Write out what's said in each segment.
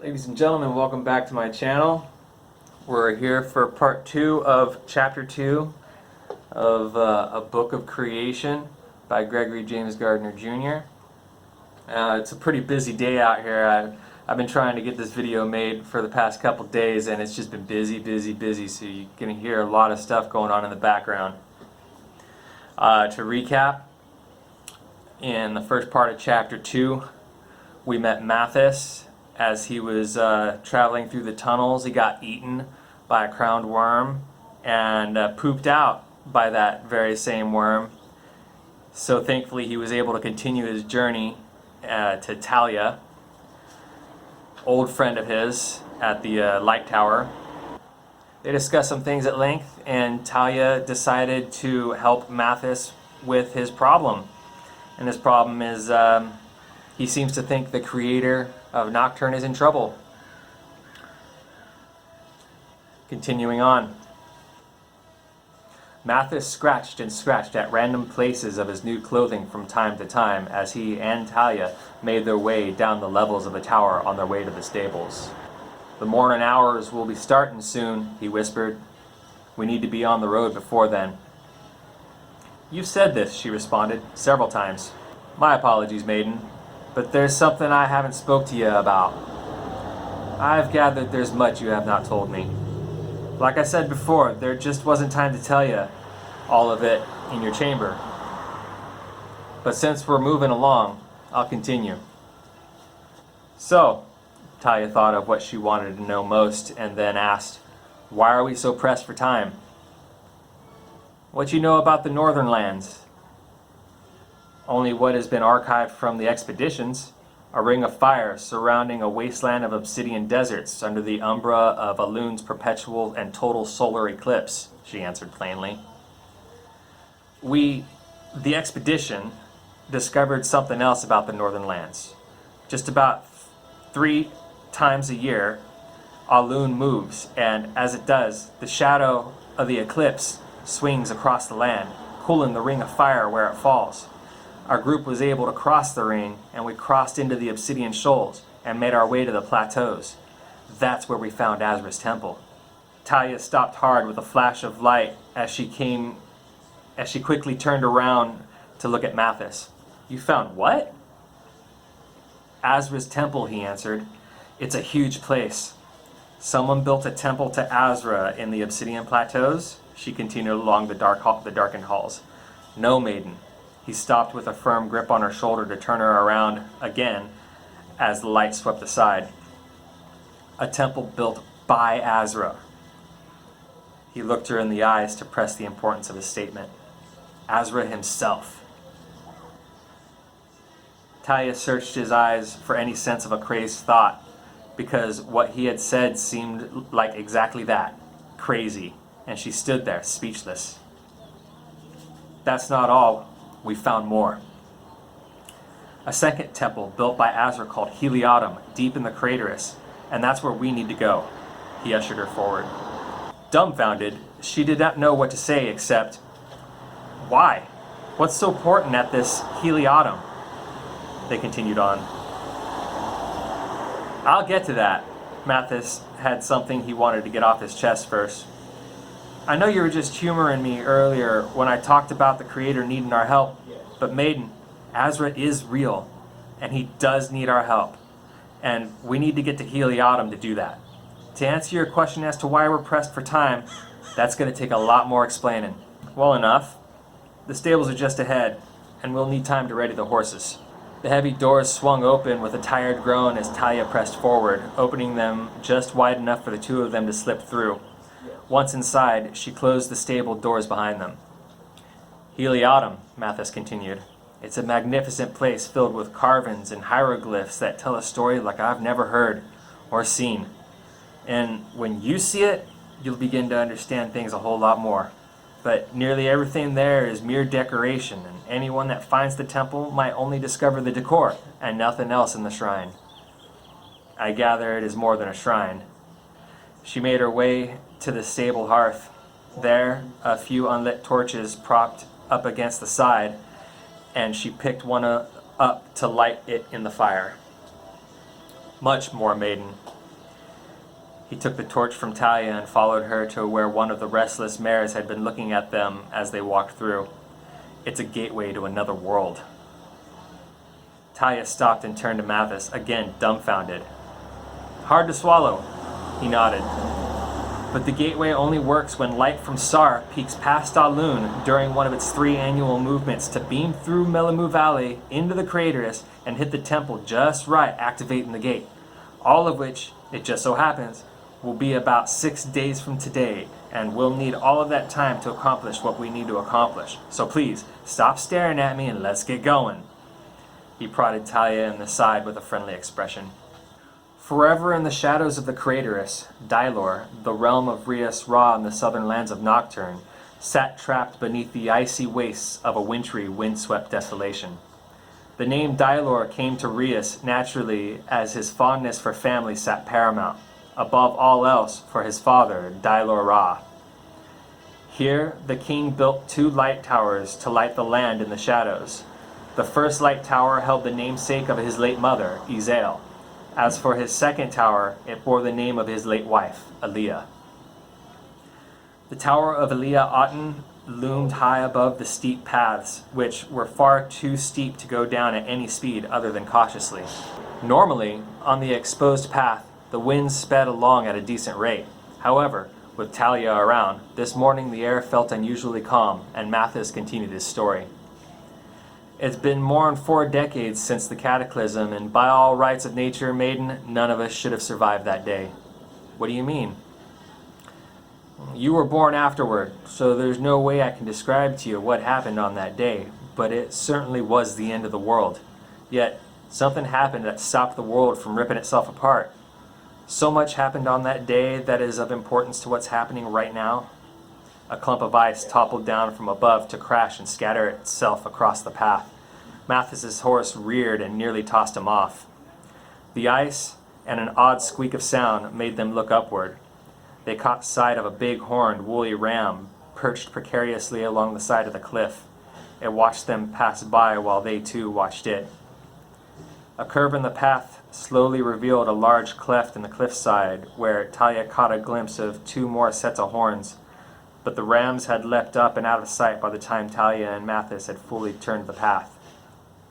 Ladies and gentlemen, welcome back to my channel. We're here for part 2 of chapter 2 of A Book of Creation by Gregory James Gardner Jr. It's a pretty busy day out here. I've been trying to get this video made for the past couple days, and it's just been busy, so you're going to hear a lot of stuff going on in the background. To recap, in the first part of chapter 2, we met Mathis. As he was traveling through the tunnels, he got eaten by a crowned worm and pooped out by that very same worm. So thankfully he was able to continue his journey to Talia, old friend of his at the light tower. They discussed some things at length, and Talia decided to help Mathis with his problem. And his problem is he seems to think the creator of Nocturne is in trouble. Continuing on. Mathis scratched and scratched at random places of his new clothing from time to time as he and Talia made their way down the levels of the tower on their way to the stables. "The morning hours will be starting soon," he whispered. "We need to be on the road before then." "You've said this," she responded, "several times." "My apologies, maiden. But there's something I haven't spoke to you about. I've gathered there's much you have not told me. Like I said before, there just wasn't time to tell you all of it in your chamber. But since we're moving along, I'll continue." "So," Talia thought of what she wanted to know most and then asked, "Why are we so pressed for time?" "What you know about the northern lands?" "Only what has been archived from the expeditions. A ring of fire surrounding a wasteland of obsidian deserts under the umbra of Alun's perpetual and total solar eclipse," she answered plainly. The expedition, discovered something else about the northern lands. Just about 3 times a year, Alun moves, and as it does, the shadow of the eclipse swings across the land, cooling the ring of fire where it falls. Our group was able to cross the ring, and we crossed into the obsidian shoals and made our way to the plateaus. That's where we found Azra's temple." Talia stopped hard with a flash of light as she quickly turned around to look at Mathis. "You found what?" "Azra's temple," he answered. "It's a huge place. Someone built a temple to Azra in the obsidian plateaus," she continued along the darkened halls. "No, maiden." He stopped with a firm grip on her shoulder to turn her around again as the light swept aside. "A temple built by Azra." He looked her in the eyes to press the importance of his statement. "Azra himself." Talia searched his eyes for any sense of a crazed thought, because what he had said seemed like exactly that, crazy, and she stood there, speechless. "That's not all. We found more. A second temple built by Azra called Heliodum, deep in the craterus, and that's where we need to go." He ushered her forward. Dumbfounded, she did not know what to say except, "Why? What's so important at this Heliodum?" They continued on. "I'll get to that." Mathis had something he wanted to get off his chest first. "I know you were just humoring me earlier when I talked about the Creator needing our help, but maiden, Azra is real, and he does need our help, and we need to get to Heliodum to do that. To answer your question as to why we're pressed for time, that's going to take a lot more explaining." "Well enough. The stables are just ahead, and we'll need time to ready the horses." The heavy doors swung open with a tired groan as Talia pressed forward, opening them just wide enough for the two of them to slip through. Once inside, she closed the stable doors behind them. "Heliodum," Mathis continued. "It's a magnificent place filled with carvings and hieroglyphs that tell a story like I've never heard or seen. And when you see it, you'll begin to understand things a whole lot more. But nearly everything there is mere decoration, and anyone that finds the temple might only discover the decor and nothing else in the shrine. I gather it is more than a shrine." She made her way to the stable hearth. There, a few unlit torches propped up against the side, and she picked one up to light it in the fire. "Much more, maiden. He took the torch from Talia and followed her to where one of the restless mares had been looking at them as they walked through. It's a gateway to another world. Talia stopped and turned to Mathis, again dumbfounded. Hard to swallow, he nodded. But the gateway only works when light from Sar peeks past Alun during one of its 3 annual movements to beam through Melamu Valley into the craterus and hit the temple just right, activating the gate. All of which, it just so happens, will be about 6 days from today, and we'll need all of that time to accomplish what we need to accomplish. So please, stop staring at me and let's get going. He prodded Talia in the side with a friendly expression. Forever in the shadows of the craterus, Dylor, the realm of Rias Ra in the southern lands of Nocturne, sat trapped beneath the icy wastes of a wintry, windswept desolation. The name Dylor came to Rias naturally as his fondness for family sat paramount, above all else for his father, Dylor Ra. Here, the king built 2 light towers to light the land in the shadows. The first light tower held the namesake of his late mother, Izael. As for his second tower, it bore the name of his late wife, Aliyah. The tower of Aliyah Aten loomed high above the steep paths, which were far too steep to go down at any speed other than cautiously. Normally, on the exposed path, the wind sped along at a decent rate. However, with Talia around, this morning the air felt unusually calm, and Mathis continued his story. It's been more than 4 decades since the cataclysm, and by all rights of nature, maiden, none of us should have survived that day. What do you mean? You were born afterward, so there's no way I can describe to you what happened on that day, but it certainly was the end of the world. Yet, something happened that stopped the world from ripping itself apart. So much happened on that day that is of importance to what's happening right now. A clump of ice toppled down from above to crash and scatter itself across the path. Mathis's horse reared and nearly tossed him off. The ice and an odd squeak of sound made them look upward. They caught sight of a big horned woolly ram perched precariously along the side of the cliff. It watched them pass by while they too watched it. A curve in the path slowly revealed a large cleft in the cliffside where Talia caught a glimpse of 2 more sets of horns. But the rams had leapt up and out of sight by the time Talia and Mathis had fully turned the path.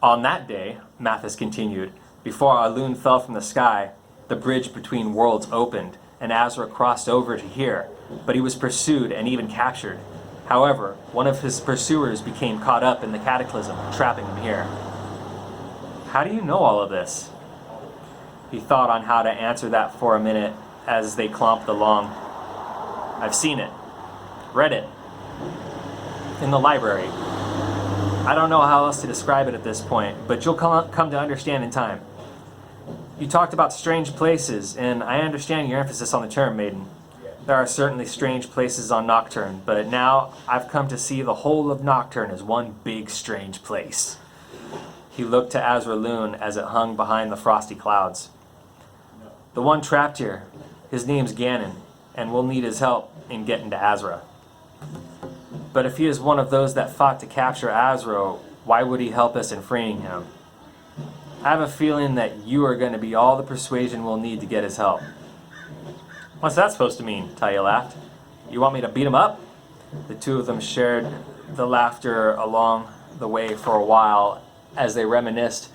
On that day, Mathis continued, before Alun fell from the sky, the bridge between worlds opened, and Azra crossed over to here, but he was pursued and even captured. However, one of his pursuers became caught up in the cataclysm, trapping him here. How do you know all of this? He thought on how to answer that for a minute as they clomped along. I've seen it. Read it. In the library. I don't know how else to describe it at this point, but you'll come to understand in time. You talked about strange places, and I understand your emphasis on the term, maiden. There are certainly strange places on Nocturne, but now I've come to see the whole of Nocturne as one big strange place. He looked to Azra Loon as it hung behind the frosty clouds. The one trapped here, his name's Ganon, and we'll need his help in getting to Azra. But if he is one of those that fought to capture Azra, why would he help us in freeing him? I have a feeling that you are going to be all the persuasion we'll need to get his help. What's that supposed to mean? Talia laughed. You want me to beat him up? The 2 of them shared the laughter along the way for a while as they reminisced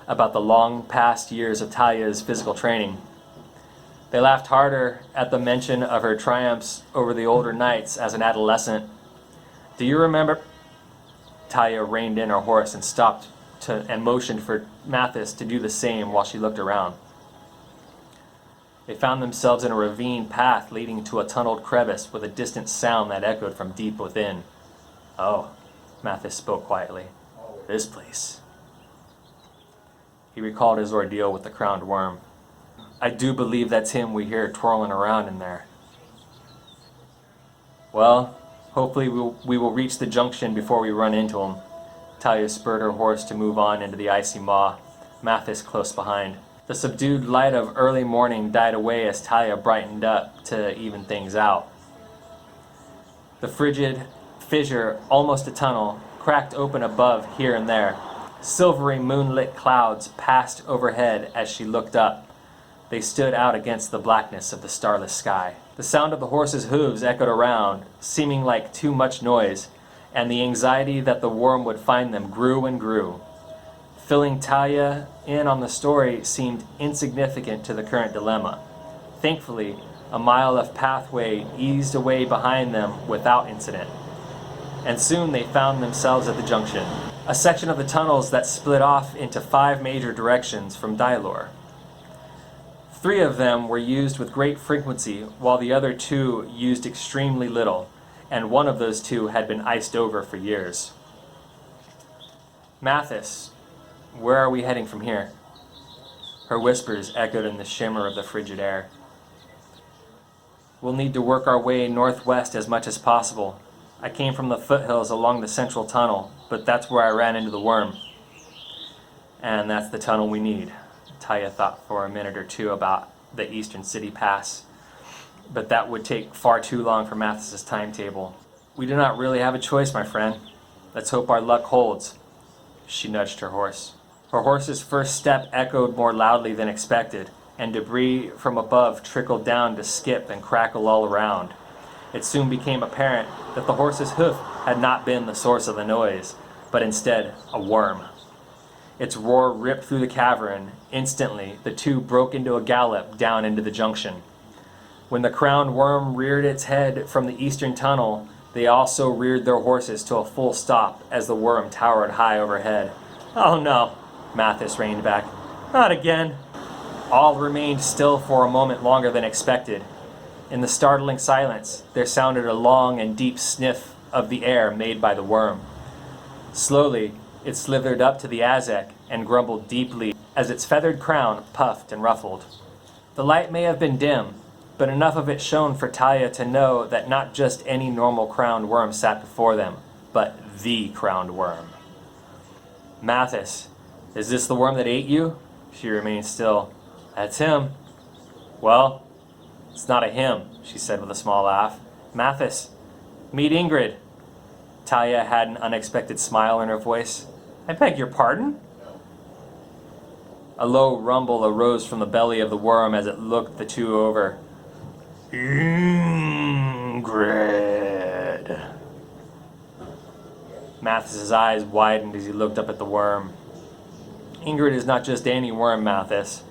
about the long past years of Talia's physical training. They laughed harder at the mention of her triumphs over the older knights as an adolescent. Do you remember? Talia reined in her horse and stopped and motioned for Mathis to do the same while she looked around. They found themselves in a ravine path leading to a tunneled crevice with a distant sound that echoed from deep within. Oh, Mathis spoke quietly. This place. He recalled his ordeal with the crowned worm. I do believe that's him we hear twirling around in there. Well, hopefully we will reach the junction before we run into him. Talia spurred her horse to move on into the icy maw, Mathis close behind. The subdued light of early morning died away as Talia brightened up to even things out. The frigid fissure, almost a tunnel, cracked open above here and there. Silvery moonlit clouds passed overhead as she looked up. They stood out against the blackness of the starless sky. The sound of the horses' hooves echoed around, seeming like too much noise, and the anxiety that the worm would find them grew and grew. Filling Talia in on the story seemed insignificant to the current dilemma. Thankfully, a mile of pathway eased away behind them without incident, and soon they found themselves at the junction, a section of the tunnels that split off into 5 major directions from Dylor. 3 of them were used with great frequency, while the other 2 used extremely little, and one of those 2 had been iced over for years. Mathis, where are we heading from here? Her whispers echoed in the shimmer of the frigid air. We'll need to work our way northwest as much as possible. I came from the foothills along the central tunnel, but that's where I ran into the worm. And that's the tunnel we need. Talia thought for a minute or two about the Eastern City Pass, but that would take far too long for Mathis's timetable. We do not really have a choice, my friend. Let's hope our luck holds. She nudged her horse. Her horse's first step echoed more loudly than expected, and debris from above trickled down to skip and crackle all around. It soon became apparent that the horse's hoof had not been the source of the noise, but instead a worm. Its roar ripped through the cavern. Instantly, the 2 broke into a gallop down into the junction. When the crowned worm reared its head from the eastern tunnel, they also reared their horses to a full stop as the worm towered high overhead. "Oh no," Mathis reined back. "Not again." All remained still for a moment longer than expected. In the startling silence, there sounded a long and deep sniff of the air made by the worm. Slowly, it slithered up to the Azek and grumbled deeply as its feathered crown puffed and ruffled. The light may have been dim, but enough of it shone for Talia to know that not just any normal crowned worm sat before them, but the crowned worm. "Mathis, is this the worm that ate you?" She remained still. "That's him." "Well, it's not a him," she said with a small laugh. "Mathis, meet Ingrid." Talia had an unexpected smile in her voice. "I beg your pardon?" A low rumble arose from the belly of the worm as it looked the 2 over. "Ingrid." Mathis's eyes widened as he looked up at the worm. "Ingrid is not just any worm, Mathis."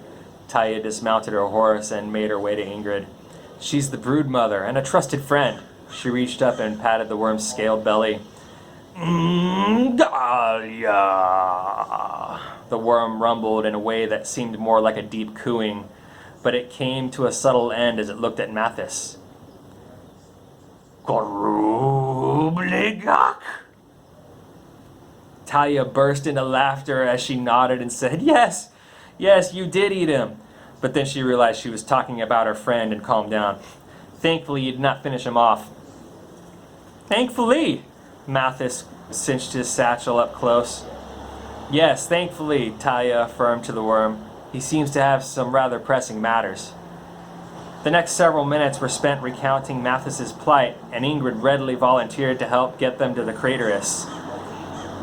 Talia dismounted her horse and made her way to Ingrid. "She's the brood mother and a trusted friend." She reached up and patted the worm's scaled belly. "Dahlia." The worm rumbled in a way that seemed more like a deep cooing, but it came to a subtle end as it looked at Mathis. "Gorubligak." Talia burst into laughter as she nodded and said, Yes, you did eat him." But then she realized she was talking about her friend and calmed down. "Thankfully, you did not finish him off." "Thankfully?" Mathis cinched his satchel up close. "Yes, thankfully," Talia affirmed to the worm. "He seems to have some rather pressing matters." The next several minutes were spent recounting Mathis's plight, and Ingrid readily volunteered to help get them to the craterus.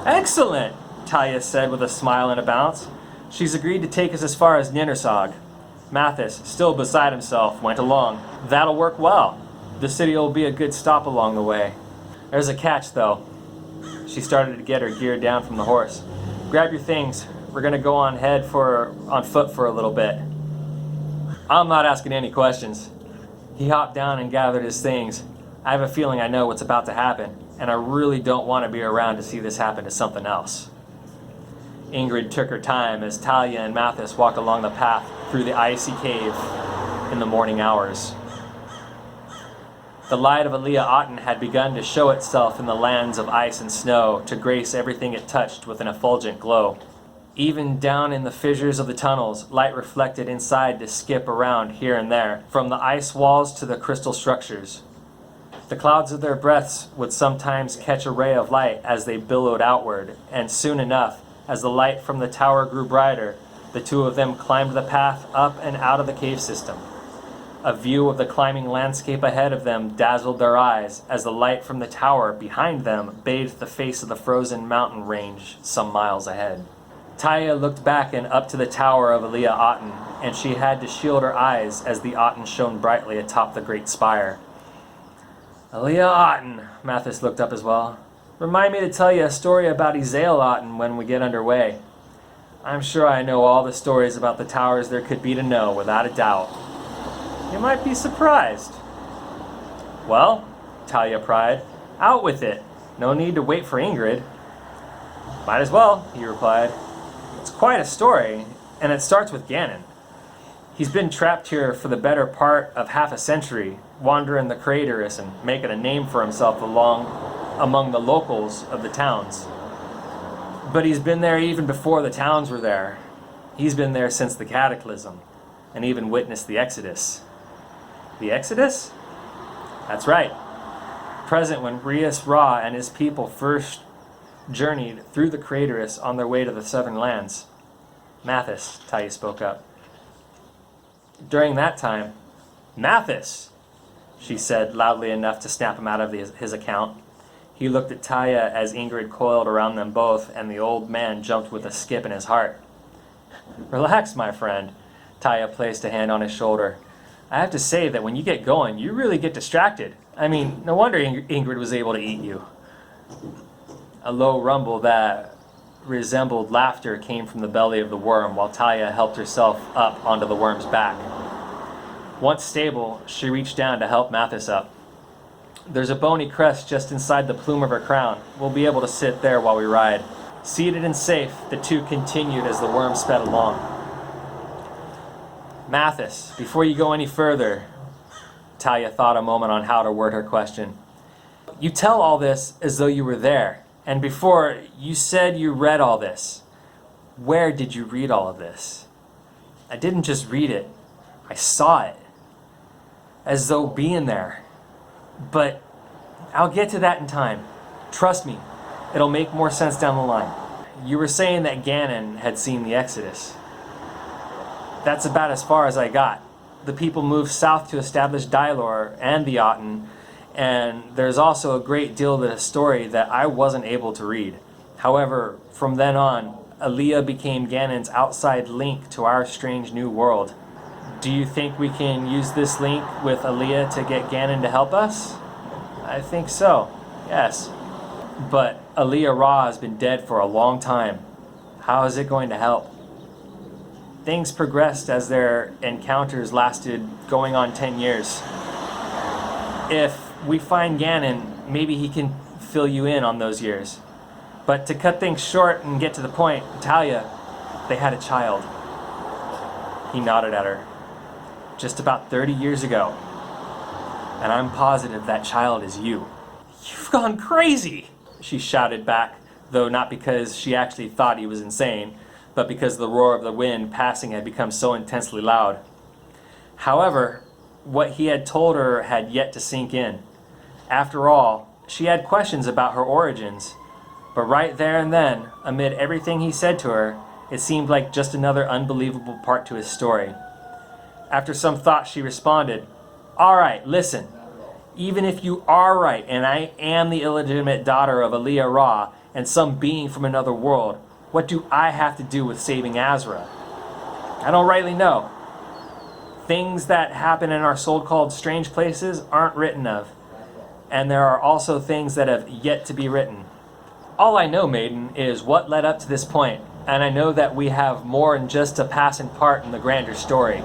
"Excellent," Talia said with a smile and a bounce. "She's agreed to take us as far as Ninnersog." Mathis, still beside himself, went along. "That'll work well. The city will be a good stop along the way. There's a catch, though." She started to get her gear down from the horse. "Grab your things. We're going to go on foot for a little bit." "I'm not asking any questions." He hopped down and gathered his things. "I have a feeling I know what's about to happen, and I really don't want to be around to see this happen to something else." Ingrid took her time as Talia and Mathis walked along the path through the icy cave in the morning hours. The light of Aliyah Aten had begun to show itself in the lands of ice and snow to grace everything it touched with an effulgent glow. Even down in the fissures of the tunnels, light reflected inside to skip around here and there, from the ice walls to the crystal structures. The clouds of their breaths would sometimes catch a ray of light as they billowed outward, and soon enough, as the light from the tower grew brighter, the 2 of them climbed the path up and out of the cave system. A view of the climbing landscape ahead of them dazzled their eyes as the light from the tower behind them bathed the face of the frozen mountain range some miles ahead. Talia looked back and up to the tower of Aliyah Aten, and she had to shield her eyes as the Otten shone brightly atop the great spire. Aaliyah Otten, Mathis looked up as well. Remind me to tell you a story about Ezael Otten when we get underway. I'm sure I know all the stories about the towers there could be to know, without a doubt. You might be surprised. Well, Talia cried, out with it. No need to wait for Ingrid. Might as well, he replied. It's quite a story, and it starts with Ganon. He's been trapped here for the better part of half a century, wandering the Craterus and making a name for himself among the locals of the towns. But he's been there even before the towns were there. He's been there since the Cataclysm, and even witnessed the Exodus. The Exodus? That's right. Present when Rias Ra and his people first journeyed through the Craterus on their way to the southern lands. Mathis, Talia spoke up. During that time, Mathis, she said loudly enough to snap him out of his account. He looked at Talia as Ingrid coiled around them both, and the old man jumped with a skip in his heart. Relax, my friend. Talia placed a hand on his shoulder. I have to say that when you get going, you really get distracted. I mean, no wonder Ingrid was able to eat you. A low rumble that resembled laughter came from the belly of the worm while Talia helped herself up onto the worm's back. Once stable, she reached down to help Mathis up. There's a bony crest just inside the plume of her crown. We'll be able to sit there while we ride. Seated and safe, the two continued as the worm sped along. Mathis, before you go any further, Talia thought a moment on how to word her question. You tell all this as though you were there, and before you said you read all this. Where did you read all of this? I didn't just read it, I saw it. As though being there. But I'll get to that in time. Trust me, it'll make more sense down the line. You were saying that Ganon had seen the Exodus. That's about as far as I got. The people moved south to establish Dylor and the Otten, and there's also a great deal of the story that I wasn't able to read. However, from then on, Aaliyah became Ganon's outside link to our strange new world. Do you think we can use this link with Aaliyah to get Ganon to help us? I think so, yes. But Aaliyah Ra has been dead for a long time. How is it going to help? Things progressed as their encounters lasted going on 10 years. If we find Ganon, maybe he can fill you in on those years. But to cut things short and get to the point, Talia, they had a child. He nodded at her. Just about 30 years ago. And I'm positive that child is you. You've gone crazy, she shouted back, though not because she actually thought he was insane, but because the roar of the wind passing had become so intensely loud. However, what he had told her had yet to sink in. After all, she had questions about her origins, but right there and then, amid everything he said to her, it seemed like just another unbelievable part to his story. After some thought, she responded, All right, listen. Even if you are right, and I am the illegitimate daughter of Aaliyah Ra and some being from another world, what do I have to do with saving Azra? I don't rightly know. Things that happen in our so-called strange places aren't written of, and there are also things that have yet to be written. All I know, maiden, is what led up to this point, and I know that we have more than just a passing part in the grander story.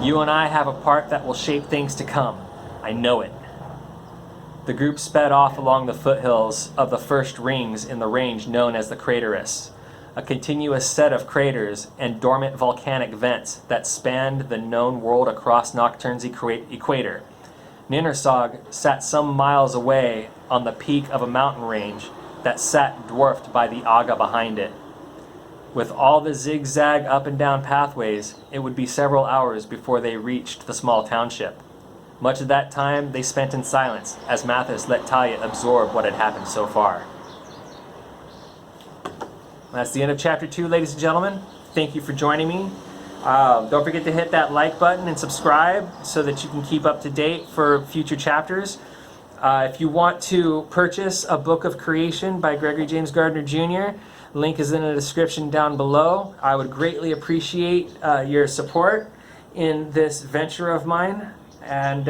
You and I have a part that will shape things to come. I know it. The group sped off along the foothills of the first rings in the range known as the Craterus, a continuous set of craters and dormant volcanic vents that spanned the known world across Nocturne's equator. Ninnersog sat some miles away on the peak of a mountain range that sat dwarfed by the Aga behind it. With all the zigzag up and down pathways, it would be several hours before they reached the small township. Much of that time they spent in silence, as Mathis let Talia absorb what had happened so far. That's the end of Chapter 2, ladies and gentlemen. Thank you for joining me. Don't forget to hit that like button and subscribe so that you can keep up to date for future chapters. If you want to purchase a book of creation by Gregory James Gardner Jr., Link is in the description down below. I would greatly appreciate your support in this venture of mine. And,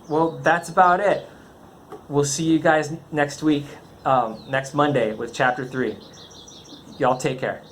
well, that's about it. We'll see you guys next week, next Monday with Chapter 3. Y'all take care.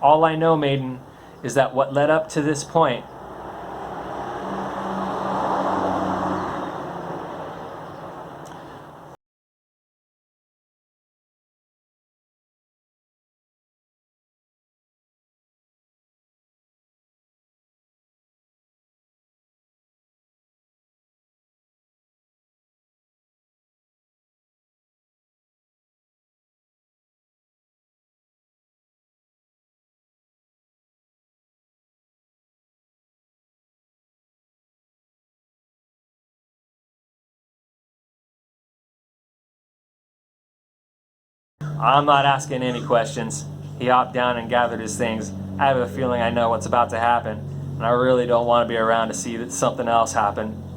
All I know, Maiden, is that what led up to this point I'm not asking any questions. He hopped down and gathered his things. I have a feeling I know what's about to happen, and I really don't want to be around to see that something else happen.